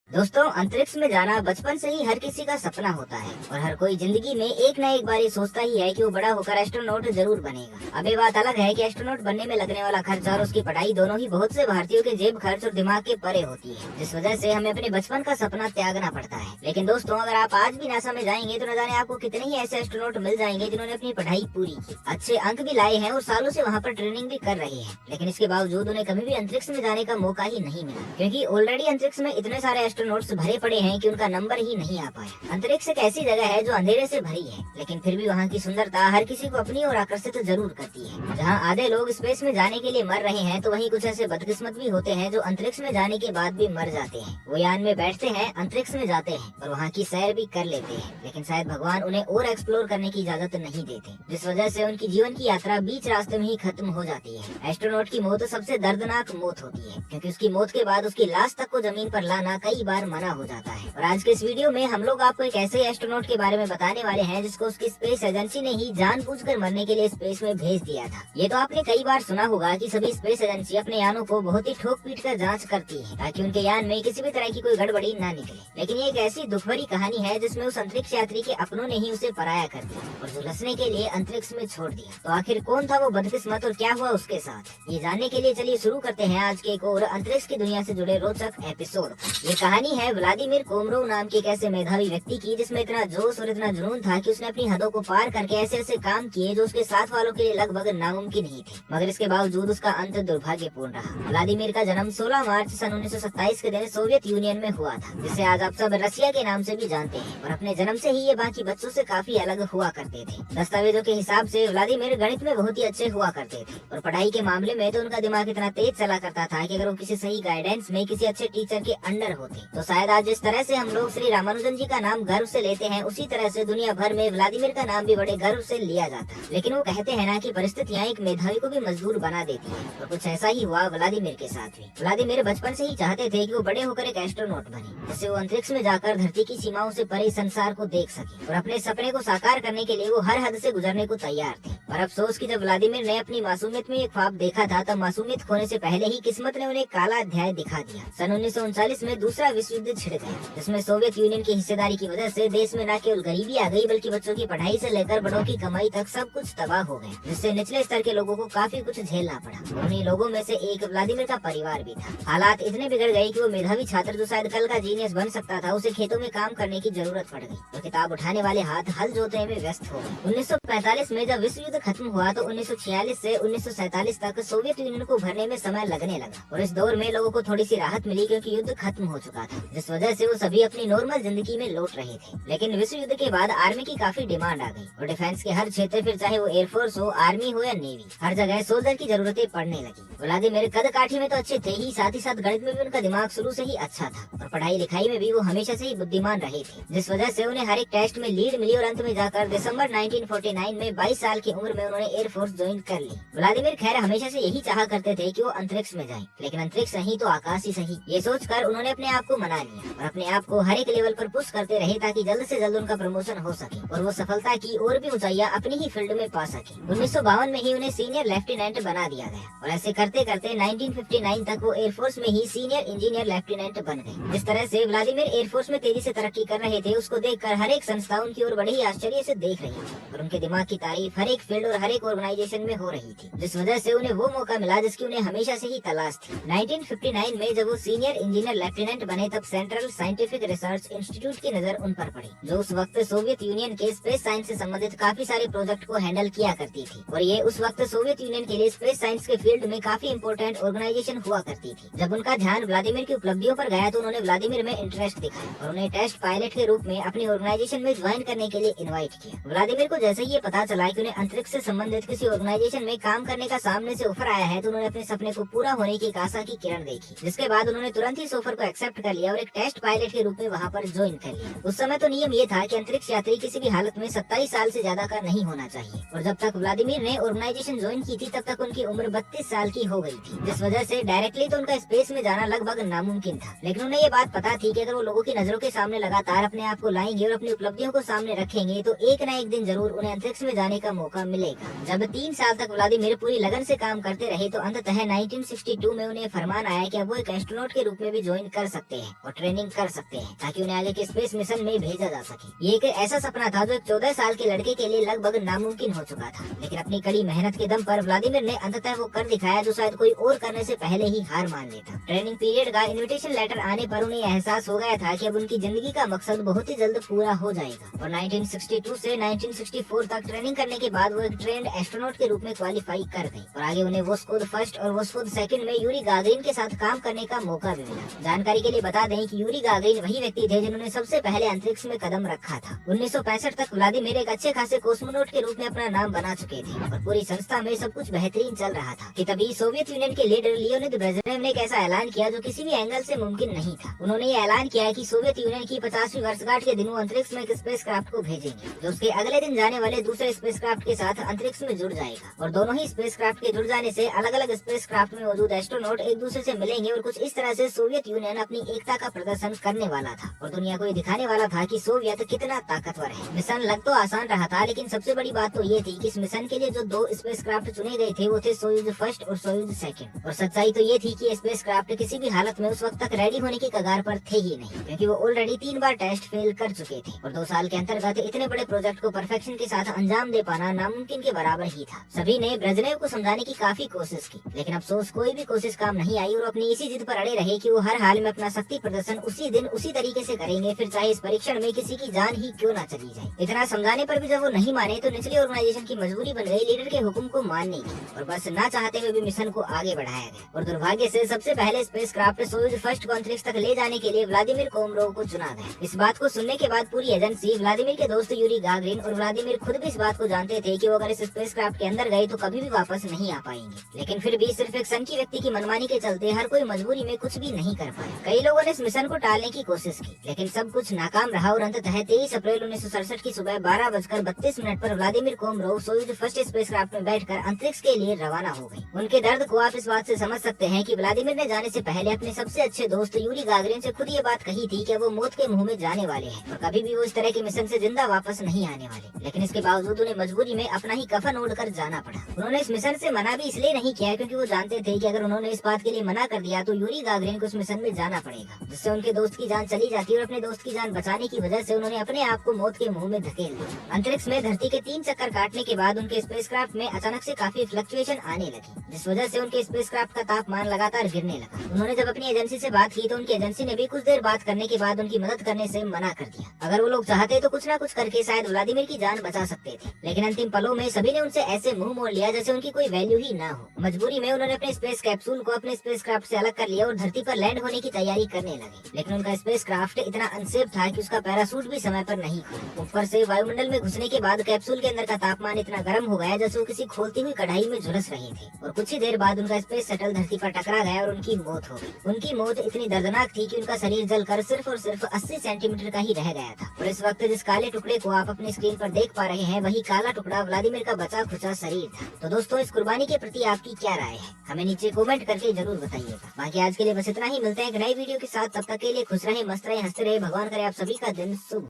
दोस्तों, अंतरिक्ष में जाना बचपन से ही हर किसी का सपना होता है और हर कोई जिंदगी में एक न एक बार ये सोचता ही है कि वो बड़ा होकर एस्ट्रोनॉट जरूर बनेगा। अब ये बात अलग है कि एस्ट्रोनॉट बनने में लगने वाला खर्च और उसकी पढ़ाई दोनों ही बहुत से भारतीयों के जेब खर्च और दिमाग के परे होती है, जिस वजह से हमें अपने बचपन का सपना त्यागना पड़ता है। लेकिन दोस्तों, अगर आप आज भी नासा में जाएंगे तो न जाने आपको कितने ही ऐसे एस्ट्रोनॉट मिल जाएंगे जिन्होंने अपनी पढ़ाई पूरी की, अच्छे अंक भी लाए हैं और सालों से वहाँ पर ट्रेनिंग भी कर रहे हैं, लेकिन इसके बावजूद उन्हें कभी भी अंतरिक्ष में जाने का मौका ही नहीं मिला, क्योंकि ऑलरेडी अंतरिक्ष में इतने सारे एस्ट्रोनॉट्स भरे पड़े हैं कि उनका नंबर ही नहीं आ पाया। अंतरिक्ष एक ऐसी जगह है जो अंधेरे से भरी है, लेकिन फिर भी वहाँ की सुंदरता हर किसी को अपनी ओर आकर्षित जरूर करती है। जहाँ आधे लोग स्पेस में जाने के लिए मर रहे हैं, तो वहीं कुछ ऐसे बदकिस्मत भी होते हैं जो अंतरिक्ष में जाने के बाद भी मर जाते हैं। वो यान में बैठते हैं, अंतरिक्ष में जाते हैं और वहाँ की सैर भी कर लेते हैं, लेकिन शायद भगवान उन्हें और एक्सप्लोर करने की इजाजत नहीं देते, जिस वजह से उनकी जीवन की यात्रा बीच रास्ते में ही खत्म हो जाती है। एस्ट्रोनॉट की मौत सबसे दर्दनाक मौत होती है, क्योंकि उसकी मौत के बाद उसकी लाश तक को जमीन पर लाना कई बार मना हो जाता है। और आज के इस वीडियो में हम लोग आपको एक ऐसे एस्ट्रोनॉट के बारे में बताने वाले हैं जिसको उसकी स्पेस एजेंसी ने ही जानबूझकर मरने के लिए स्पेस में भेज दिया था। ये तो आपने कई बार सुना होगा कि सभी स्पेस एजेंसी अपने यानों को बहुत ही ठोक पीट कर जांच करती है, ताकि उनके यान में किसी भी तरह की कोई गड़बड़ी ना निकले। लेकिन ये एक ऐसी दुख भरी कहानी है जिसमें उस अंतरिक्ष यात्री के अपनों ने ही उसे पराया कर दिया और झुलसने के लिए अंतरिक्ष में छोड़ दिया। तो आखिर कौन था वो बदकिस्मत और क्या हुआ उसके साथ, ये जानने के लिए चलिए शुरू करते हैं आज के एक और अंतरिक्ष की दुनिया से जुड़े रोचक एपिसोड। ये कहानी है व्लादिमीर कोमरोव नाम के एक ऐसे मेधावी व्यक्ति की, जिसमें इतना जोश और इतना जुनून था कि उसने अपनी हदों को पार करके ऐसे ऐसे काम किए जो उसके साथ वालों के लिए लगभग नामुमकिन ही थे, मगर इसके बावजूद उसका अंत दुर्भाग्यपूर्ण रहा। व्लादिमीर का जन्म 16 मार्च सन 1927 के दिन सोवियत यूनियन में हुआ था, जिसे आज आप सब रसिया के नाम से भी जानते हैं। और अपने जन्म से ही ये बाकी बच्चों से काफी अलग हुआ करते थे। दस्तावेजों के हिसाब से व्लादिमीर गणित में बहुत ही अच्छे हुआ करते थे और पढ़ाई के मामले में तो उनका दिमाग इतना तेज चला करता था कि अगर वो किसी सही गाइडेंस में किसी अच्छे टीचर के अंडर होते तो शायद आज जिस तरह से हम लोग श्री रामानुजन जी का नाम गर्व से लेते हैं, उसी तरह से दुनिया भर में व्लादिमीर का नाम भी बड़े गर्व से लिया जाता। लेकिन वो कहते हैं ना कि परिस्थितियां एक मेधावी को भी मजबूर बना देती है, और कुछ ऐसा ही हुआ व्लादिमीर के साथ भी। व्लादिमीर बचपन से ही चाहते थे कि वो बड़े होकर एक एस्ट्रोनॉट बने, जिससे वो अंतरिक्ष में जाकर धरती की सीमाओं से परे संसार को देख सके, और अपने सपने को साकार करने के लिए वो हर हद से गुजरने को तैयार थे। और अफसोस कि जब व्लादिमीर ने अपनी मासूमियत में एक ख्वाब देखा था, तब मासूमियत खोने से पहले ही किस्मत ने उन्हें काला अध्याय दिखा दिया। सन 1939 में दूसरा विश्व युद्ध छिड़ गया, जिसमें सोवियत यूनियन की हिस्सेदारी की वजह से देश में न केवल गरीबी आ गई, बल्कि बच्चों की पढ़ाई से लेकर बड़ों की कमाई तक सब कुछ तबाह हो गया, जिससे निचले स्तर के लोगों को काफी कुछ झेलना पड़ा। उन्हीं लोगों में से एक व्लादिमीर का परिवार भी था। हालात इतने बिगड़ गए कि वो मेधावी छात्र जो शायद कल का जीनियस बन सकता था, उसे खेतों में काम करने की जरूरत पड़ गई, तो किताब उठाने वाले हाथ हल जोतने में व्यस्त हो गए। 1945 में जब विश्व युद्ध खत्म हुआ, तो 1946 से 1947 तक सोवियत यूनियन को भरने में समय लगने लगा, और इस दौर में लोगों को थोड़ी सी राहत मिली, क्योंकि युद्ध खत्म हो चुका था, जिस वजह से वो सभी अपनी नॉर्मल जिंदगी में लौट रहे थे। लेकिन विश्व युद्ध के बाद आर्मी की काफी डिमांड आ गई, और डिफेंस के हर क्षेत्र, फिर चाहे वो एयरफोर्स हो, आर्मी हो या नेवी, हर जगह सोल्जर की जरूरतें पड़ने लगी। व्लादिमीर कद काठी में तो अच्छे थे ही, साथ ही साथ गणित में भी उनका दिमाग शुरू से ही अच्छा था, और पढ़ाई लिखाई में भी वो हमेशा से ही बुद्धिमान रहे थे, जिस वजह से उन्हें हर एक टेस्ट में लीड मिली, और अंत में जाकर दिसंबर 1949 में 22 साल की उम्र में उन्होंने एयरफोर्स ज्वाइन कर ली। व्लादिमीर खैर हमेशा से यही चाहा करते थे कि वो अंतरिक्ष में जाएं, लेकिन अंतरिक्ष नहीं तो आकाश ही सही, ये सोचकर उन्होंने अपने आप को मना लिया और अपने आप को हर एक लेवल पर पुश करते रहे, ताकि जल्द से जल्द उनका प्रमोशन हो सके और वो सफलता की और भी ऊंचाइयां अपनी ही फील्ड में पा सके। 1952 में ही उन्हें सीनियर लेफ्टिनेंट बना दिया गया, और ऐसे करते करते 1959 तक वो एयरफोर्स में ही सीनियर इंजीनियर लेफ्टिनेंट बन गए। जिस तरह से व्लादिमीर एयरफोर्स में तेजी से तरक्की कर रहे थे, उसको देखकर हर एक संस्था उनकी ओर बड़े ही आश्चर्य से देख रही थी, और उनके दिमाग की तारीफ हर एक फील्ड और हर एक ऑर्गेनाइजेशन में हो रही थी, जिस वजह से उन्हें वो मौका मिला जिसकी उन्हें हमेशा से ही तलाश थी। 1959 में जब वो सीनियर इंजीनियर लेफ्टिनेंट बने, तब सेंट्रल साइंटिफिक रिसर्च इंस्टीट्यूट की नजर उन पर पड़ी, जो उस वक्त सोवियत यूनियन के स्पेस साइंस से संबंधित काफी सारे प्रोजेक्ट को हैंडल किया करती थी, और ये उस वक्त सोवियत यूनियन के लिए स्पेस साइंस के फील्ड में काफी इंपोर्टेंट ऑर्गेनाइजेशन हुआ करती थी। जब उनका ध्यान व्लादिमीर की उपलब्धियों पर गया, तो उन्होंने व्लादिमीर में इंटरेस्ट दिखाया और उन्हें टेस्ट पायलट के रूप में अपनी ऑर्गेनाइजेशन में ज्वाइन करने के लिए इन्वाइट किया। व्लादिमीर को जैसे ही ये पता चला कि उन्हें अंतरिक्ष से संबंधित किसी ऑर्गेनाइजेशन में काम करने का सामने से ऑफर आया है, तो उन्होंने अपने सपने को पूरा होने की एक आशा की किरण देखी, जिसके बाद उन्होंने तुरंत ही इस ऑफर को एक्सेप्ट कर लिया और एक टेस्ट पायलट के रूप में वहाँ पर ज्वाइन कर लिया। उस समय तो नियम ये था कि अंतरिक्ष यात्री किसी भी हालत में 27 साल से ज्यादा का नहीं होना चाहिए, और जब तक व्लादिमीर ने ऑर्गेनाइजेशन ज्वाइन की थी, तब तक उनकी उम्र 32 साल की हो गई थी, जिस वजह से डायरेक्टली तो उनका स्पेस में जाना लगभग नामुमकिन था। लेकिन उन्हें ये बात पता थी कि अगर वो लोगों की नजरों के सामने लगातार अपने आप को लाएंगे और अपनी उपलब्धियों को सामने रखेंगे, तो एक न एक दिन जरूर उन्हें अंतरिक्ष में जाने का मौका मिलेगा। जब 3 साल तक व्लादिमीर पूरी लगन से काम करते रहे, तो अंततः 1962 में उन्हें फरमान आया कि अब वो एक एस्ट्रोनॉट के रूप में भी ज्वाइन कर सकते हैं और ट्रेनिंग कर सकते हैं ताकि उन्हें आगे के स्पेस मिशन में भेजा जा सके। ये एक ऐसा सपना था जो एक 14 साल के लड़के के लिए लगभग नामुमकिन हो चुका था, लेकिन अपनी कड़ी मेहनत के दम पर व्लादिमीर ने अंततः वो कर दिखाया जो शायद कोई और करने से पहले ही हार मान लेता। ट्रेनिंग पीरियड का इन्विटेशन लेटर आने पर उन्हें एहसास हो गया था कि अब उनकी जिंदगी का मकसद बहुत ही जल्द पूरा हो जाएगा और 1962 से 1964 तक ट्रेनिंग करने के बाद वो एक ट्रेंड एस्ट्रोनॉट के रूप में क्वालिफाई कर गई और आगे उन्हें वोस्कोद फर्स्ट और वोस्कोद सेकंड में यूरी गागरिन के साथ काम करने का मौका भी मिला। जानकारी के लिए बता दें कि यूरी गागरिन वही व्यक्ति थे जिन्होंने सबसे पहले अंतरिक्ष में कदम रखा था। 1965 तक व्लादिमीर एक अच्छे खासे कॉस्मोनॉट के रूप में अपना नाम बना चुके थे और पूरी संस्था में सब कुछ बेहतरीन चल रहा था कि तभी सोवियत यूनियन के लीडर लियोनिद ब्रेजनेव ने एक ऐसा ऐलान किया जो किसी भी एंगल से मुमकिन नहीं था। उन्होंने ये ऐलान किया कि सोवियत यूनियन की 50वीं वर्षगांठ के दिन वो अंतरिक्ष में एक स्पेसक्राफ्ट को भेजेंगे जो उसके अगले दिन जाने वाले दूसरे स्पेसक्राफ्ट के साथ अंतरिक्ष में जुड़ जाएगा और दोनों ही स्पेसक्राफ्ट के जुड़ जाने से अलग अलग स्पेसक्राफ्ट में मौजूद एस्ट्रोनॉट एक दूसरे से मिलेंगे और कुछ इस तरह से सोवियत यूनियन अपनी एकता का प्रदर्शन करने वाला था और दुनिया को ये दिखाने वाला था कि सोवियत कितना ताकतवर है। मिशन लग तो आसान रहा था, लेकिन सबसे बड़ी बात तो ये थी कि इस मिशन के लिए जो 2 स्पेसक्राफ्ट चुने गए थे वो थे सोयूज फर्स्ट और सोयूज सेकंड। और सच्चाई तो ये थी कि स्पेसक्राफ्ट किसी भी हालत में उस वक्त तक रेडी होने की कगार पर थे ही नहीं, क्योंकि वो ऑलरेडी 3 बार टेस्ट फेल कर चुके थे और 2 साल के अंतर्गत इतने बड़े प्रोजेक्ट को परफेक्शन के साथ अंजाम दे पाना नामुमकिन के बराबर ही था। सभी ने ब्रेजनेव को समझाने की काफी कोशिश की, लेकिन अफसोस कोई भी कोशिश काम नहीं आई और अपनी इसी जिद पर अड़े रहे कि वो हर हाल में अपना शक्ति प्रदर्शन उसी दिन उसी तरीके से करेंगे, फिर चाहे इस परीक्षण में किसी की जान ही क्यों ना चली जाए। इतना समझाने पर भी जब वो नहीं माने तो निचली ऑर्गेनाइजेशन की मजबूरी बन गई लीडर के हुक्म को मानने की और बस ना चाहते हुए भी मिशन को आगे बढ़ाया गया और दुर्भाग्य से सबसे पहले स्पेसक्राफ्ट सोयूज फर्स्ट को अंतरिक्ष तक ले जाने के लिए व्लादिमीर कोमरोव को चुना गया। इस बात को सुनने के बाद पूरी एजेंसी, व्लादिमीर के दोस्त यूरी गागरिन और व्लादिमीर खुद भी इस बात को जानते थे कि वो अगर इस स्पेसक्राफ्ट के अंदर गए तो कभी भी वापस नहीं आ पाएंगे, लेकिन फिर भी सिर्फ एक सनकी व्यक्ति की मनमानी के चलते हर कोई मजबूरी में कुछ भी नहीं कर पाया। कई लोगों ने इस मिशन को टालने की कोशिश की, लेकिन सब कुछ नाकाम रहा और अंततः 23 अप्रैल 1967 की सुबह 12:32 पर व्लादिमीर कोमरोव सोयूज फर्स्ट स्पेसक्राफ्ट में बैठकर अंतरिक्ष के लिए रवाना हो गई। उनके दर्द को आप इस बात से समझ सकते हैं कि व्लादिमीर ने जाने से पहले अपने सबसे अच्छे दोस्त यूरी गागरिन से खुद ये बात कही थी कि वो मौत के मुंह में जाने वाले हैं और कभी भी वो इस तरह के मिशन से जिंदा वापस नहीं आने वाले, लेकिन इसके बावजूद उन्हें मजबूरी में अपना ही कफन ओढ़ कर जाना पड़ा। उन्होंने इस मिशन से मना भी इसलिए नहीं किया क्योंकि वो जानते थे कि अगर उन्होंने इस बात के लिए मना कर दिया तो यूरी गागरिन को उस मिशन में जाना पड़ेगा, जिससे उनके दोस्त की जान चली जाती और अपने दोस्त की जान बचाने की वजह से उन्होंने अपने आप को मौत के मुंह में धकेल दिया। अंतरिक्ष में धरती के 3 चक्कर काटने के बाद उनके स्पेसक्राफ्ट में अचानक से काफी फ्लक्चुएशन आने लगी, जिस वजह से उनके स्पेसक्राफ्ट का तापमान लगातार गिरने लगा। उन्होंने जब अपनी एजेंसी से बात की तो उनकी एजेंसी ने भी कुछ देर बात करने के बाद उनकी मदद करने से मना कर दिया। अगर वो लोग चाहते तो कुछ न कुछ करके शायद व्लादिमीर की जान बचा सकते थे, लेकिन अंतिम पलों में सभी ने उनसे ऐसे मुंह मोड़ लिया जैसे उनकी कोई वैल्यू ही ना हो। मजबूरी में उन्होंने अपने स्पेस कैप्सूल को अपने स्पेसक्राफ्ट से अलग कर लिया और धरती पर लैंड होने की तैयारी करने लगे, लेकिन उनका स्पेसक्राफ्ट इतना अनसेफ था कि उसका पैरासूट भी समय पर नहीं खुला। ऊपर से वायुमंडल में घुसने के बाद कैप्सूल के अंदर का तापमान इतना गर्म हो गया जैसे वो किसी खोलती हुई कढ़ाई में झुलस रहे थे और कुछ ही देर बाद उनका स्पेस शटल धरती पर टकरा गया और उनकी मौत हो गई। उनकी मौत इतनी दर्दनाक थी कि उनका शरीर जलकर सिर्फ और सिर्फ 80 सेंटीमीटर का ही रह गया था और इस वक्त जिस काले टुकड़े को आप अपनी स्क्रीन पर देख पा रहे हैं वही काला टुकड़ा व्लादिमीर का बचा खुचा शरीर था। तो दोस्तों, इस कुर्बानी के प्रति आपकी क्या राय है, हमें नीचे कमेंट करके जरूर बताइएगा। बाकी आज के लिए बस इतना ही, मिलते हैं एक नई वीडियो के साथ। तब तक के लिए खुश रहे, मस्त रहे, हंसते रहे। भगवान करे आप सभी का दिन शुभ।